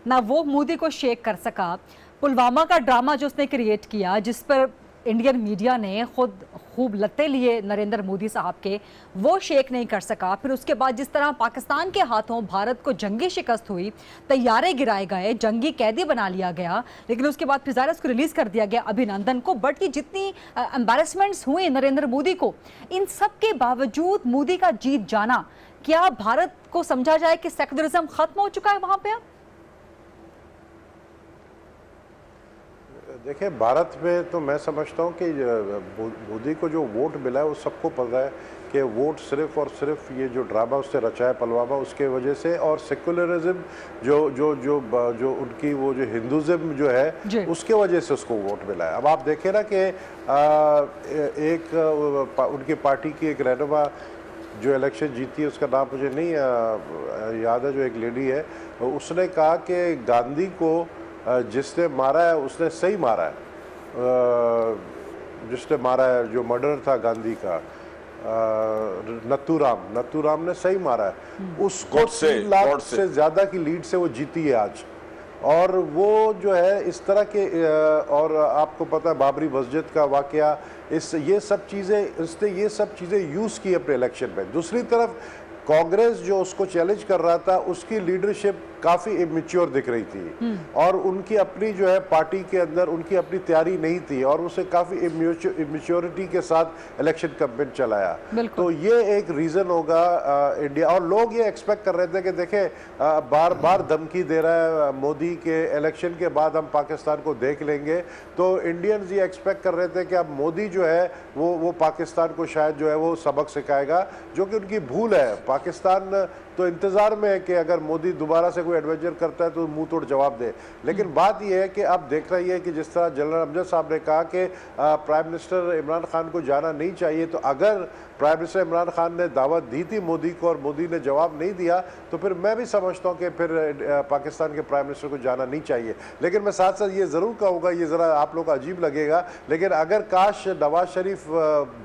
ना वो मोदी को शेक कर सका, पुलवामा का ड्रामा जो उसने क्रिएट किया जिस पर इंडियन मीडिया ने खुद खूब लत्ते लिए नरेंद्र मोदी साहब के, वो शेक नहीं कर सका। फिर उसके बाद जिस तरह पाकिस्तान के हाथों भारत को जंगी शिकस्त हुई, तैयारे गिराए गए, जंगी कैदी बना लिया गया, लेकिन उसके बाद फिर ज़ाहिर उसको रिलीज़ कर दिया गया अभिनंदन को। बट ये जितनी एम्बैरेसमेंट्स हुए नरेंद्र मोदी को, इन सब के बावजूद मोदी का जीत जाना, क्या भारत को समझा जाए कि सेक्युलरिज्म खत्म हो चुका है वहाँ पे? अब देखिए, भारत में तो मैं समझता हूँ कि मोदी को जो वोट मिला है वो सबको पता है कि वोट सिर्फ और सिर्फ ये जो ड्रामा उससे रचा है पुलवामा, उसके वजह से, और सेक्युलरिज्म जो जो जो जो उनकी वो जो हिंदुज़म जो है उसके वजह से उसको वोट मिला है। अब आप देखें ना कि एक उनकी पार्टी की एक रहनुमा जो इलेक्शन जीती है, उसका नाम मुझे नहीं याद है, जो एक लेडी है, उसने कहा कि गांधी को जिसने मारा है उसने सही मारा है, जिसने मारा है, जो मर्डर था गांधी का, नत्थूराम ने सही मारा है, उसको गॉडसे, 3 लाख गॉडसे। से ज्यादा की लीड से वो जीती है आज। और वो जो है इस तरह के और आपको पता है बाबरी मस्जिद का वाकया, ये सब चीज़ें यूज़ की अपने इलेक्शन में। दूसरी तरफ कांग्रेस जो उसको चैलेंज कर रहा था, उसकी लीडरशिप काफ़ी इमेच्योर दिख रही थी और उनकी अपनी जो है पार्टी के अंदर उनकी अपनी तैयारी नहीं थी और उसे काफ़ी इमेच्योरिटी के साथ इलेक्शन कैंपेन चलाया। तो ये एक रीज़न होगा इंडिया। और लोग ये एक्सपेक्ट कर रहे थे कि देखें बार बार धमकी दे रहा है मोदी के इलेक्शन के बाद हम पाकिस्तान को देख लेंगे, तो इंडियंस ये एक्सपेक्ट कर रहे थे कि अब मोदी जो है वो पाकिस्तान को शायद जो है वो सबक सिखाएगा, जो कि उनकी भूल है। पाकिस्तान तो इंतजार में है कि अगर मोदी दोबारा से कोई एडवेंचर करता है तो मुंह तोड़ जवाब दे। लेकिन बात यह है कि अब देख रही है कि जिस तरह जनरल अमजद साहब ने कहा कि प्राइम मिनिस्टर इमरान खान को जाना नहीं चाहिए, तो अगर प्राइम मिनिस्टर इमरान खान ने दावत दी थी मोदी को और मोदी ने जवाब नहीं दिया, तो फिर मैं भी समझता हूँ कि फिर पाकिस्तान के प्राइम मिनिस्टर को जाना नहीं चाहिए। लेकिन मैं साथ साथ ये ज़रूर कहूँगा, ये ज़रा आप लोग को अजीब लगेगा, लेकिन अगर काश नवाज शरीफ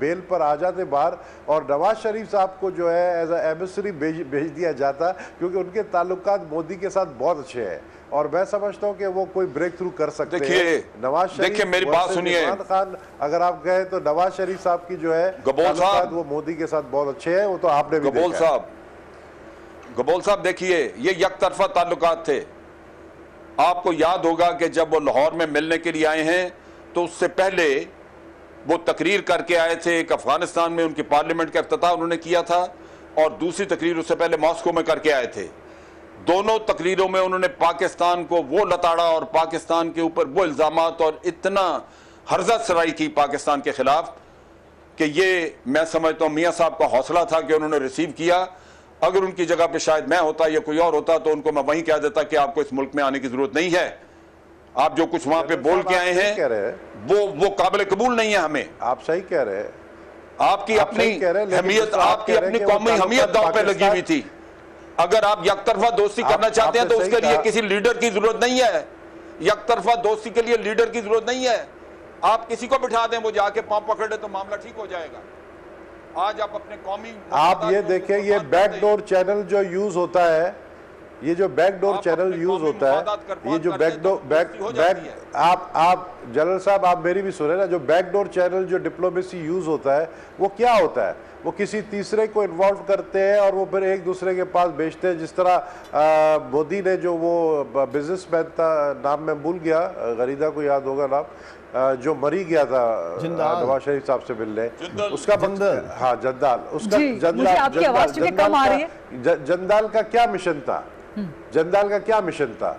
बेल पर आ जाते बाहर और नवाज शरीफ साहब को जो है एज ए एम्बेसडर भेज दिया जाता, क्योंकि उनके ताल्लुकात मोदी के साथ बहुत अच्छे हैं और मैं समझता हूँ कि वो कोई ब्रेक थ्रू कर सकते हैं। नवाज शरीफ, देखिए मेरी बात सुनिए, इमरान खान अगर आप गए तो नवाज शरीफ साहब की जो है ताल्लुकात वो मोदी के साथ बहुत अच्छे हैं, वो तो आपने भी देखा है। गबोल साहब देखिए, ये यकतरफा ताल्लुकात थे। आपको याद होगा कि जब वो लाहौर में मिलने के लिए आए हैं तो उससे पहले वो तकरीर करके आए थे। एक अफगानिस्तान में उनकी पार्लियामेंट का इफ्तिताह उन्होंने किया था और दूसरी तकरीर उससे पहले मॉस्को में करके आए थे। दोनों तकरीरों में उन्होंने पाकिस्तान को वो लताड़ा और पाकिस्तान के ऊपर वो इल्जामात और इतना हर्जत सराई की पाकिस्तान के खिलाफ कि ये मैं समझता हूँ मियाँ साहब का हौसला था कि उन्होंने रिसीव किया। अगर उनकी जगह पे शायद मैं होता या कोई और होता तो उनको मैं वहीं कह देता कि आपको इस मुल्क में आने की जरूरत नहीं है, आप जो कुछ वहां पे बोल के आए हैं वो काबिल कबूल नहीं है हमें। आप सही कह रहे हैं, आपकी अपनी हमीयत, आपकी अपनी कौमी हमीयत दांव पे लगी हुई थी। अगर आप यकतरफा दोस्ती करना चाहते हैं तो उसके लिए किसी लीडर की जरूरत नहीं है। यकतरफा दोस्ती के लिए लीडर की जरूरत नहीं है। आप किसी को बिठा दें, वो जाके पांव पकड़ ले तो मामला ठीक हो जाएगा। आज आप अपने कौमी, आप ये देखें, ये बैकडोर चैनल जो यूज होता है, ये जो बैकडोर चैनल यूज होता है, ये जो आप जनरल साहब आप मेरी भी सुने ना, जो बैकडोर चैनल जो डिप्लोमेसी यूज होता है वो क्या होता है? वो किसी तीसरे को इन्वॉल्व करते हैं और वो फिर एक दूसरे के पास बेचते हैं। जिस तरह मोदी ने जो वो बिजनेसमैन था, नाम मैं भूल गया, गरीदा को याद होगा नाम, जो मरी गया था नवाज शरीफ साहब से मिलने, उसका जंदाल, उसका जंदाल का क्या मिशन था? जंदाल का क्या मिशन था?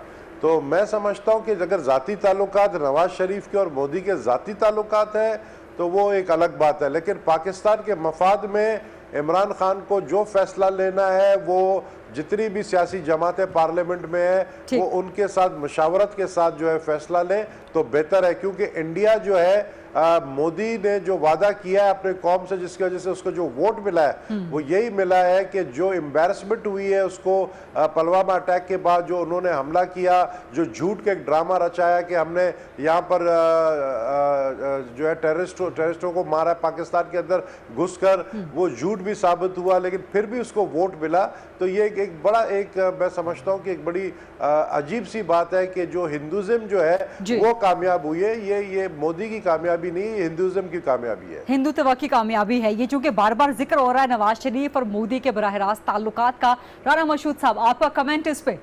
तो मैं समझता हूं कि अगर जाती ताल्लुकात नवाज शरीफ के और मोदी के जाती ताल्लुकात है तो वो एक अलग बात है, लेकिन पाकिस्तान के मफाद में इमरान खान को जो फैसला लेना है, वो जितनी भी सियासी जमातें पार्लियामेंट में है वो उनके साथ मशावरत के साथ जो है फैसला ले तो बेहतर है। क्योंकि इंडिया जो है मोदी ने जो वादा किया है अपने कौम से, जिसकी वजह से उसको जो वोट मिला है वो यही मिला है कि जो एम्बैरसमेंट हुई है उसको पुलवामा अटैक के बाद जो उन्होंने हमला किया, जो झूठ के एक ड्रामा रचाया कि हमने यहाँ पर जो है टेररिस्टों को मारा पाकिस्तान के अंदर घुसकर, वो झूठ भी साबित हुआ, लेकिन फिर भी उसको वोट मिला। तो ये एक बड़ा मैं समझता हूँ कि एक बड़ी अजीब सी बात है कि जो हिंदुज़म जो है वो कामयाब हुई है। ये मोदी की कामयाबी नहीं, हिंदुज़म की कामयाबी है, हिंदुत्व की कामयाबी है ये। चूंकि बार बार जिक्र हो रहा है नवाज शरीफ और मोदी के बराह रास्त ताल्लुकात का, राना मशहूद साहब आपका कमेंट इस पे?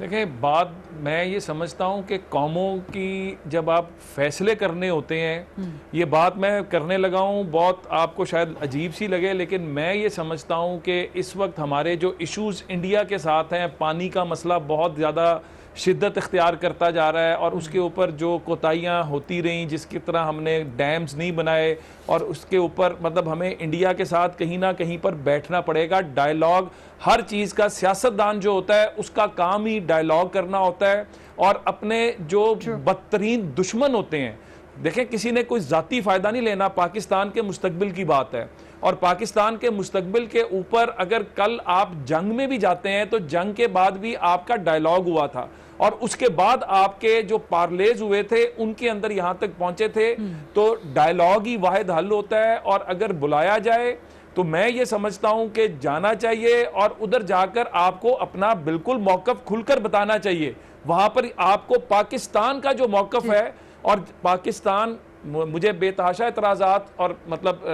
देखिए, बात मैं ये समझता हूँ कि कौमों की जब आप फैसले करने होते हैं, ये बात मैं करने लगा हूँ, बहुत आपको शायद अजीब सी लगे, लेकिन मैं ये समझता हूँ कि इस वक्त हमारे जो इश्यूज़ इंडिया के साथ हैं, पानी का मसला बहुत ज़्यादा शिद्दत इख्तियार करता जा रहा है और उसके ऊपर जो कोताहियाँ होती रहीं, जिसकी तरह हमने डैम्स नहीं बनाए, और उसके ऊपर मतलब हमें इंडिया के साथ कहीं ना कहीं पर बैठना पड़ेगा। डायलॉग, हर चीज़ का सियासतदान जो होता है उसका काम ही डायलॉग करना होता है, और अपने जो बदतरीन दुश्मन होते हैं, देखें किसी ने कोई ज़ाती फ़ायदा नहीं लेना, पाकिस्तान के मुस्तकबिल की बात है, और पाकिस्तान के मुस्तकबिल के ऊपर अगर कल आप जंग में भी जाते हैं तो जंग के बाद भी आपका डायलॉग हुआ था, और उसके बाद आपके जो पार्लेज हुए थे उनके अंदर यहां तक पहुंचे थे। तो डायलॉग ही वाहिद हल होता है, और अगर बुलाया जाए तो मैं ये समझता हूं कि जाना चाहिए और उधर जाकर आपको अपना बिल्कुल मौकफ खुलकर बताना चाहिए। वहां पर आपको पाकिस्तान का जो मौकफ है, और पाकिस्तान, मुझे बेतहाशा एतराज़ात और मतलब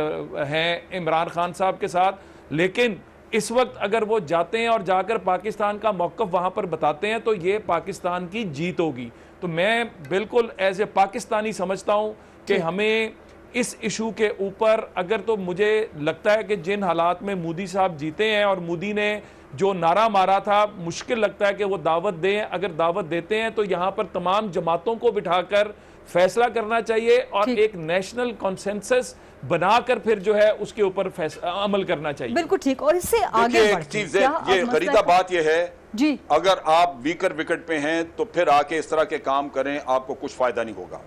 हैं इमरान खान साहब के साथ, लेकिन इस वक्त अगर वो जाते हैं और जाकर पाकिस्तान का मौकफ वहां पर बताते हैं तो ये पाकिस्तान की जीत होगी। तो मैं बिल्कुल एज ए पाकिस्तानी समझता हूं कि हमें इस इशू के ऊपर, अगर तो मुझे लगता है कि जिन हालात में मोदी साहब जीते हैं और मोदी ने जो नारा मारा था, मुश्किल लगता है कि वो दावत दें। अगर दावत देते हैं तो यहाँ पर तमाम जमातों को बिठाकर फैसला करना चाहिए और एक नेशनल कॉन्सेंसस बनाकर फिर जो है उसके ऊपर अमल करना चाहिए। बिल्कुल ठीक। और इससे आगे एक चीज है, ये फरीदा बात ये है जी, अगर आप वीकर विकेट पे हैं तो फिर आके इस तरह के काम करें, आपको कुछ फायदा नहीं होगा।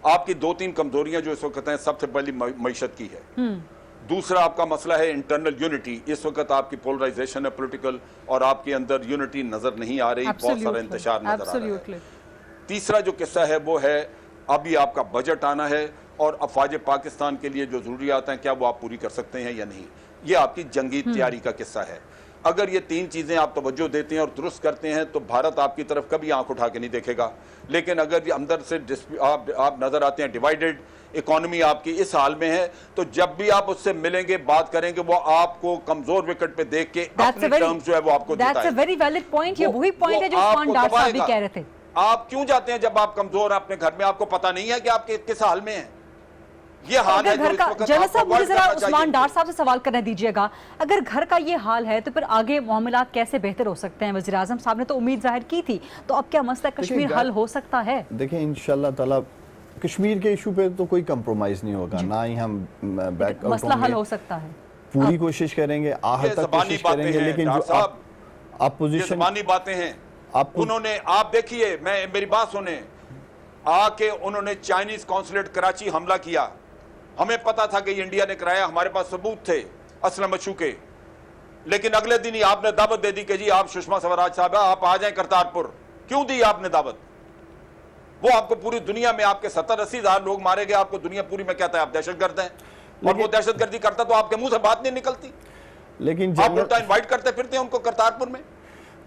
आपकी 2-3 कमजोरियां जो इस वक्त हैं, सबसे पहली मईशत की है, दूसरा आपका मसला है इंटरनल यूनिटी। इस वक्त आपकी पोलराइजेशन है पॉलिटिकल, और आपके अंदर यूनिटी नजर नहीं आ रही, बहुत सारा इंतशार नजर आ रहा है। तीसरा जो किस्सा है वो है अभी आपका बजट आना है, और अफवाज पाकिस्तान के लिए जो जरूरियात हैं क्या वो आप पूरी कर सकते हैं या नहीं, ये आपकी जंगी तैयारी का किस्सा है। अगर ये 3 चीजें आप तवज्जो देते हैं और दुरुस्त करते हैं तो भारत आपकी तरफ कभी आंख उठा के नहीं देखेगा। लेकिन अगर ये अंदर से आप नजर आते हैं डिवाइडेड, इकोनॉमी आपकी इस हाल में है, तो जब भी आप उससे मिलेंगे, बात करेंगे, वो आपको कमजोर विकेट पे देख के अपने टर्म्स जो है वो आपको That's a very valid point। ये वही पॉइंट है जो उस्मान डार साहब भी कह रहे थे। आप क्यों जाते हैं जब आप कमजोर अपने घर में, आपको पता नहीं है कि आप किस हाल में हैं। ये हाल है घर का। जनरल साहब, मुझे जरा उस्मान डार साहब से सवाल करने दीजिएगा, अगर घर का ये हाल है तो फिर आगे मामलात कैसे बेहतर हो सकते हैं? वज़ीर आज़म साहब ने तो उम्मीद जाहिर की थी, तो अब क्या मसला कश्मीर हल हो सकता है? देखिए इंशाल्लाह ताला कश्मीर के इशू पे तो कोई कंप्रोमाइज नहीं होगा, ना ही हम बैकआउट मसला हल हो सकता है। पूरी कोशिश करेंगे, आहत तक कोशिश करेंगे, लेकिन जो अपोजिशन बातें हैं उन्होंने, आप देखिए, मेरी बात सुने, आके उन्होंने चाइनीज कॉन्सुलेट कराची हमला किया, हमें पता था कि इंडिया ने कराया, हमारे पास सबूत थे असलम मशू के, लेकिन अगले दिन ही आपने दावत दे दी कि जी आप सुषमा स्वराज साहब आप आ जाएं करतारपुर। क्यों दी आपने दावत? वो आपको पूरी दुनिया में आपके 70-80 हज़ार लोग मारे गए, आपको दुनिया पूरी में कहता है आप दहशतगर्द हैं, और वो दहशतगर्दी करता तो आपके मुंह से बात नहीं निकलती, लेकिन आप उल्टा इनवाइट करते फिरते हैं उनको करतारपुर में।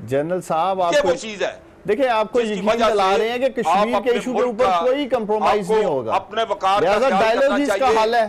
जनरल साहब, आपको वो चीज है, देखिए आपको यकीन दिला रहे हैं कि कश्मीर के इशू के ऊपर कोई कंप्रोमाइज नहीं होगा। अपने वकार डायलॉग इसका हाल है,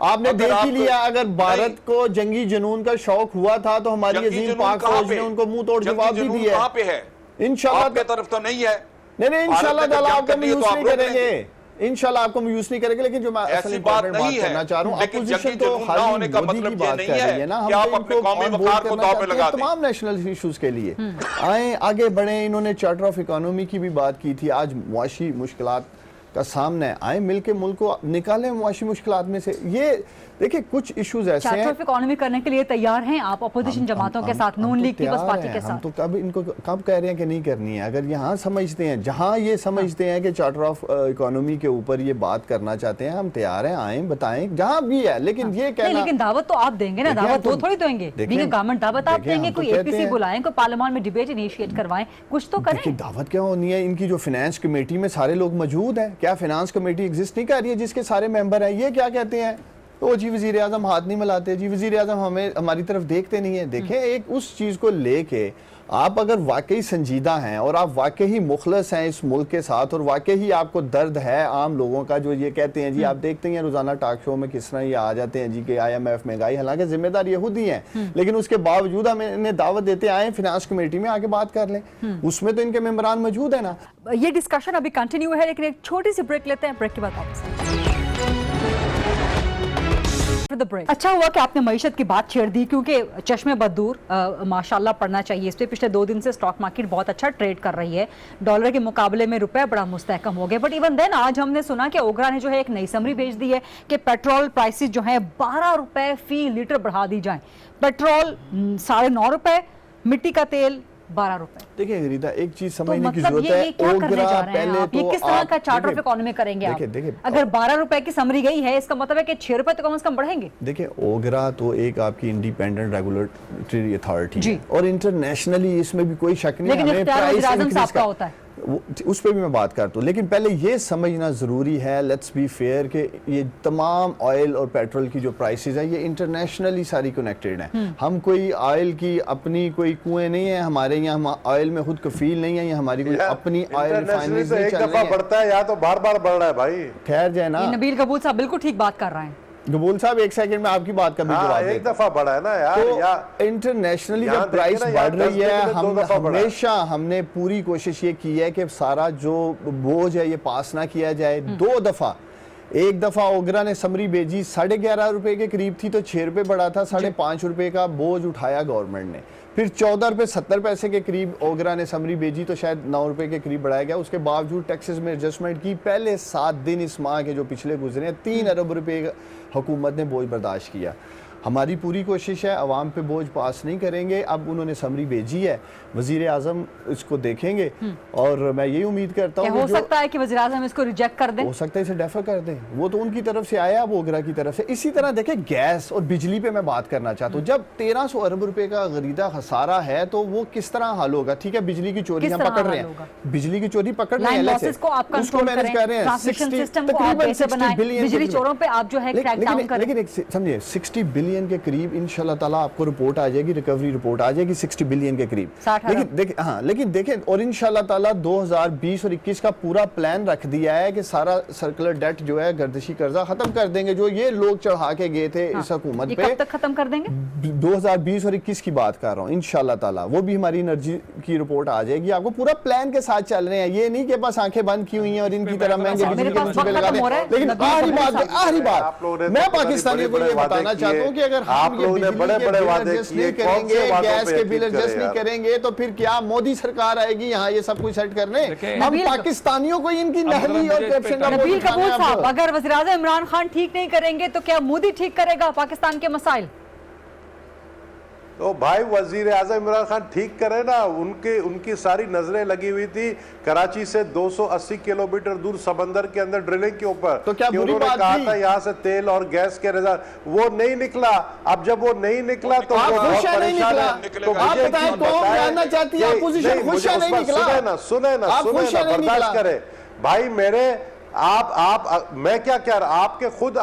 आपने देख ही लिया। अगर भारत को जंगी जुनून का शौक हुआ था तो हमारी अजीम पाक फौज ने उनको मुंह तोड़ जवाब भी दिया। कहां पे है? इंशाल्लाह आपके तरफ तो नहीं है। नहीं, इंशाल्लाह ताला आपको यूज नहीं करेंगे, इंशाल्लाह आपको यूज नहीं करेंगे। लेकिन जो मैं ऐसी बात नहीं है, करना चाह रहा हूँ, अपोजिशन तो होने का मतलब ये नहीं है कि आप अपने कौमी वकार को दांव पे लगा दें। तमाम नेशनल इश्यूज के लिए आए, आगे बढ़े। इन्होंने चार्टर ऑफ इकोनॉमी की भी बात की थी। आज मुआशी मुश्किलात का सामने आए, मिलके मुल्क को निकालें मुआशी मुश्किलात में से। ये देखिए कुछ इश्यूज ऐसे हैं, चार्टर ऑफ इकोनॉमी करने के लिए तैयार हैं आप अपोजिशन जमातों के साथ, नून लीग पीपल्स पार्टी के साथ? हम तो कब इनको कब कह रहे हैं कि नहीं करनी है। अगर यहाँ समझते हैं, जहाँ ये समझते हैं कि चार्टर ऑफ इकोनॉमी के ऊपर ये बात करना चाहते हैं, हम तैयार हैं, आए बताएं जहाँ भी है। लेकिन ये कहना, लेकिन दावत तो आप देंगे ना, दावत वो थोड़ी देंगे। गवर्नमेंट दावत आप देंगे, कोई एपीसी बुलाएं, कोई पार्लियामेंट में डिबेट इनिशिएट करवाएं, कुछ तो करें। दावत क्या होनी है? इनकी जो फाइनेंस कमेटी में सारे लोग मौजूद हैं, क्या फाइनेंस कमेटी एग्जिस्ट नहीं कर रही है जिसके सारे मेंबर हैं? ये क्या कहते हैं, तो जी वजीर आजम हाथ नहीं मिलाते, जी वजीर आजम हमारी तरफ देखते नहीं है। देखें, एक उस चीज को लेके आप अगर वाकई संजीदा हैं और आप वाकई ही मुखलस हैं इस मुल्क के साथ, और वाकई ही आपको दर्द है आम लोगों का, जो ये कहते हैं जी, आप देखते हैं रोजाना टॉक शो में किस तरह ये आ जाते हैं जी कि IMF महंगाई, हालांकि जिम्मेदार ये खुद ही हैं, लेकिन उसके बावजूद हमें इन्हें दावत देते आए फाइनेंस कमेटी में आके बात कर लें, उसमें तो इनके मेंबरान मौजूद है ना। ये डिस्कशन अभी कंटिन्यू है, लेकिन एक छोटी सी ब्रेक लेते हैं, ब्रेक के बाद वापस। अच्छा हुआ कि आपने मईशत की बात छेड़ दी, क्योंकि चश्मे बदूर माशाल्लाह पढ़ना चाहिए इस पे। पिछले 2 दिन से स्टॉक मार्केट बहुत अच्छा ट्रेड कर रही है, डॉलर के मुकाबले में रुपए बड़ा मुस्तहकम हो गए। बट इवन देन आज हमने सुना कि ओगरा ने जो है एक नई समरी भेज दी है कि पेट्रोल प्राइसेस जो है 12 रुपए फी लीटर बढ़ा दी जाए। पेट्रोल 9.5 रुपए, मिट्टी का तेल 12 रुपए। देखिए रीता, एक चीज तो समझने की मतलब जरूरत है, ओगरा पहले आप, ये किस तरह का चार्टर ऑफ इकोनॉमी करेंगे आप? अगर 12 रुपए की समरी गई है, इसका मतलब है कि 6 रुपए तो कम से कम बढ़ेंगे। देखिए, ओगरा तो एक आपकी इंडिपेंडेंट रेगुलेटरी अथॉरिटी है, और इंटरनेशनली इसमें भी कोई शक नहीं है, लेकिन इख्तियार वज़ीर आज़म साहब का होता है। उस पर भी मैं बात करता हूँ, लेकिन पहले ये समझना ज़रूरी है, लेट्स बी फेयर, कि ये तमाम ऑयल और पेट्रोल की जो प्राइसेस है ये इंटरनेशनली सारी कनेक्टेड हैं। हम कोई ऑयल की अपनी कोई कुएं नहीं है हमारे यहाँ, हम ऑयल में खुद कफील नहीं है, ये हमारी कोई अपनी ऑयल रिफाइनरीज नहीं चल रही है। एक दफा बढ़ता है या तो बार बार बढ़ रहा है भाई। खैर जाए ना, नबील कबूल साहब बिल्कुल ठीक बात कर रहे हैं। कबूल साहब एक सेकंड में आपकी बात का भी जवाब देता हूं। एक दफा बढ़ा है ना यार, तो या इंटरनेशनली यहाँ जब प्राइस देखिए ना, बढ़ रही है, यहाँ 10 दिन में 2 दफा बढ़ा है। हमेशा हमने पूरी कोशिश ये की है कि सारा जो बोझ है ये पास ना किया जाए। 2 दफा, एक दफा ओगरा ने समरी भेजी 11.5 रुपए के करीब थी तो 6 रुपए बढ़ा था, 5.5 रुपए का बोझ उठाया गवर्नमेंट ने। फिर 14 रुपए 70 पैसे के करीब ओगरा ने समरी भेजी तो शायद 9 रुपए के करीब बढ़ाया गया। उसके बावजूद टैक्सेस में एडजस्टमेंट की। पहले 7 दिन इस माह के जो पिछले गुजरे 3 अरब रुपए हुकूमत ने बोझ बर्दाश्त किया। हमारी पूरी कोशिश है अवाम पे बोझ पास नहीं करेंगे। अब उन्होंने समरी भेजी है, वजीर आजम इसको देखेंगे और मैं यही उम्मीद करता हूँ हो सकता है कि वजीर आजम इसको रिजेक्ट कर दें, हो सकता है इसे डेफर कर दें। वो तो उनकी तरफ से आया, अब ओगरा की तरफ से। इसी तरह देखें गैस और बिजली पे मैं बात करना चाहता हूँ। जब 1300 अरब रुपए का गरीदा खसारा है तो वो किस तरह हल होगा? ठीक है, बिजली की चोरी हम पकड़ रहे हैं, बिजली की चोरी पकड़ रहे हैं, उसको मैनेज कर रहे हैं, तकरीबन 60 बिलियन, बिजली चोरों पे आप जो है क्रैक डाउन करें। लेकिन समझिए 60 बिलियन के करीब इंशाल्लाह ताला आपको रिपोर्ट आ जाएगी, रिकवरी रिपोर्ट आ जाएगी 60 बिलियन के करीब। लेकिन देखें और इंशाल्लाह ताला 2020 और 21 का पूरा प्लान रख दिया है कि सारा सर्कुलर डेट जो है, गर्दिशी कर्जा खत्म कर देंगे जो ये लोग चढ़ा के गए थे इस हुकूमत पे। कब तक खत्म कर देंगे? 2020 और 21 की बात कर रहा हूँ। इंशाल्लाह ताला वो भी हमारी एनर्जी की रिपोर्ट आ जाएगी। आपको पूरा प्लान के साथ चल रहे हैं, ये नहीं कि बस आंखें बंद की हुई हैं और इनकी तरह महंगे बिजली के मुंह पे लगा दें। लेकिन आखिरी बात मैं पाकिस्तानियों को ये बताना चाहता हूँ कि अगर हम ये बड़े बड़े वादे नहीं करेंगे, गैस के बिल एडजस्ट नहीं करेंगे तो फिर क्या मोदी सरकार आएगी यहाँ ये सब कुछ सेट करने? हम पाकिस्तानियों को इनकी नहली और करप्शन का नबील कबूल साहब, अगर वज़ीर आज़म इमरान खान ठीक नहीं करेंगे तो क्या मोदी ठीक करेगा पाकिस्तान के मसाइल? तो भाई वजीर आजम इमरान खान ठीक करे ना, उनकी सारी नजरें लगी हुई थी कराची से 280 किलोमीटर दूर समंदर के अंदर ड्रिलिंग के ऊपर। तो क्या बुरी बात कहा था यहाँ से तेल और गैस के रिजर्व, वो नहीं निकला। अब जब वो नहीं निकला तो वो बहुत परेशान है। तो आप बताएं कौन जानना चाहती है अपोजिशन? खुश है नहीं निकला, सुने ना बर्दाश्त करे भाई मेरे। आप मैं क्या कह रहा, आपके खुद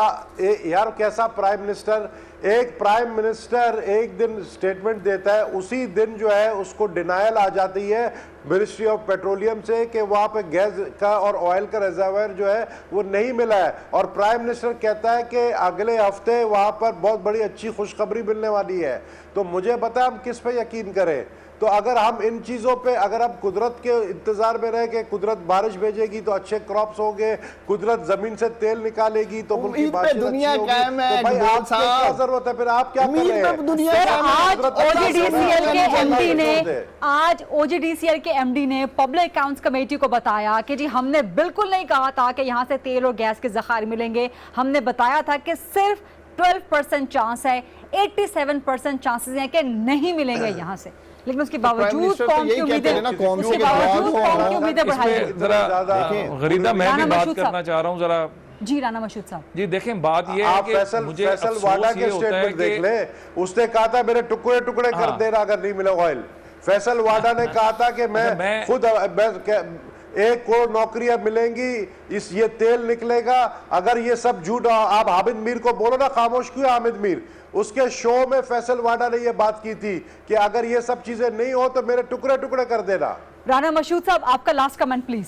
यार कैसा प्राइम मिनिस्टर, एक प्राइम मिनिस्टर एक दिन स्टेटमेंट देता है, उसी दिन जो है उसको डिनायल आ जाती है मिनिस्ट्री ऑफ पेट्रोलियम से कि वहां पे गैस का और ऑयल का रिजर्वायर जो है वो नहीं मिला है। और प्राइम मिनिस्टर कहता है कि अगले हफ्ते वहां पर बहुत बड़ी अच्छी खुशखबरी मिलने वाली है। तो मुझे पता है हम किस पे यकीन करें। तो अगर हम इन चीजों पे, अगर हम कुदरत के इंतजार में रहे कि कुदरत बारिश भेजेगी तो अच्छे क्रॉप्स होंगे, कुदरत जमीन से तेल निकालेगी तो मुल्क की बात दुनिया कायम है। तो भाई आपको क्या जरूरत है, फिर आप क्या कर रहे हैं? आज ओजीडीसीएल के एमडी ने पब्लिक अकाउंट्स कमेटी को बताया कि जी हमने बिल्कुल नहीं कहा था कि यहाँ से तेल और गैस के ज़खायर मिलेंगे। हमने बताया था कि सिर्फ 12% चांस है, 87% चांसेस हैं कि नहीं मिलेंगे यहाँ से। लेकिन उसके बावजूद कौम की उम्मीदें बढ़ाई। गरीदा मैं भी बात करना चाह रहा हूँ जरा। जी राना मशहूद साहब जी देखें, बात ये है कि मुझे फैसल वाडा के स्टेटमेंट देख ले, उसने कहा था मेरे टुकड़े टुकड़े कर देना अगर नहीं मिले ऑयल। फैसल वाडा ने कहा था कि मैं खुद 1 करोड़ नौकरियां मिलेंगी, ये तेल निकलेगा। अगर ये सब झूठ, आप हामिद मीर को बोलो ना, खामोश क्यों हामिद मीर? उसके शो में फैसल वाडा ने ये बात की थी कि अगर ये सब चीजें नहीं हो तो मेरे टुकड़े टुकड़े कर देना। राना मशहूद साहब आपका लास्ट कमेंट प्लीज।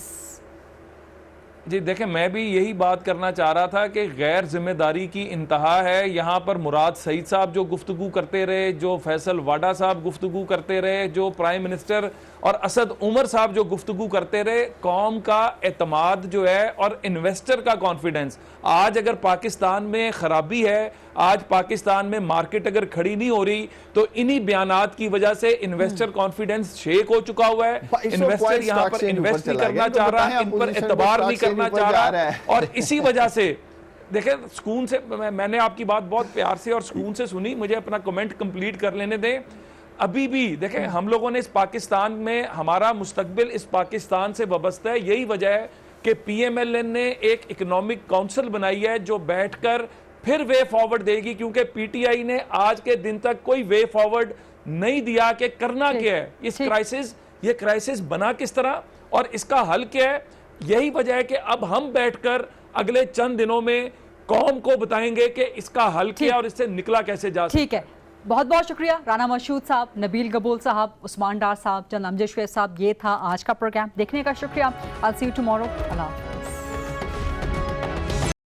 जी देखें, मैं भी यही बात करना चाह रहा था कि गैर जिम्मेदारी की इंतहा है। यहाँ पर मुराद सईद साहब जो गुफ्तगू करते रहे, जो फैसल वाडा साहब गुफ्तगू करते रहे, जो प्राइम मिनिस्टर और असद उमर साहब जो गुफ्तगू करते रहे, कौम का एतमाद जो है और इन्वेस्टर का कॉन्फिडेंस, आज अगर पाकिस्तान में खराबी है, आज पाकिस्तान में मार्केट अगर खड़ी नहीं हो रही तो इन्हीं बयानात की वजह से इन्वेस्टर कॉन्फिडेंस शेक हो चुका हुआ है। इन्वेस्टर यहाँ पर इन्वेस्ट नहीं करना चाह रहा, इन पर एतबार नहीं करना चाह रहा, और इसी वजह से देखें सुकून से, मैंने आपकी बात बहुत प्यार से और सुकून से सुनी, मुझे अपना कमेंट कंप्लीट कर लेने दें। अभी भी देखें, हम लोगों ने इस पाकिस्तान में, हमारा मुस्तकबिल इस पाकिस्तान से वाबस्ता है। यही वजह है कि PMLN ने एक इकोनॉमिक काउंसिल बनाई है जो बैठकर फिर वे फॉरवर्ड देगी, क्योंकि PTI ने आज के दिन तक कोई वे फॉरवर्ड नहीं दिया कि करना क्या है इस क्राइसिस, ये क्राइसिस बना किस तरह और इसका हल क्या है? यही वजह है कि अब हम बैठकर अगले चंद दिनों में कौम को बताएंगे कि इसका हल क्या और इससे निकला कैसे जा सकता है। ठीक है, बहुत बहुत शुक्रिया राना मशहूद साहब, नबील गबूल साहब, उस्मान डार साहब, जनाब अमजद शेख साहब। ये था आज का प्रोग्राम देखने का शुक्रिया। आई सी यू टुमारो। अल्लाह।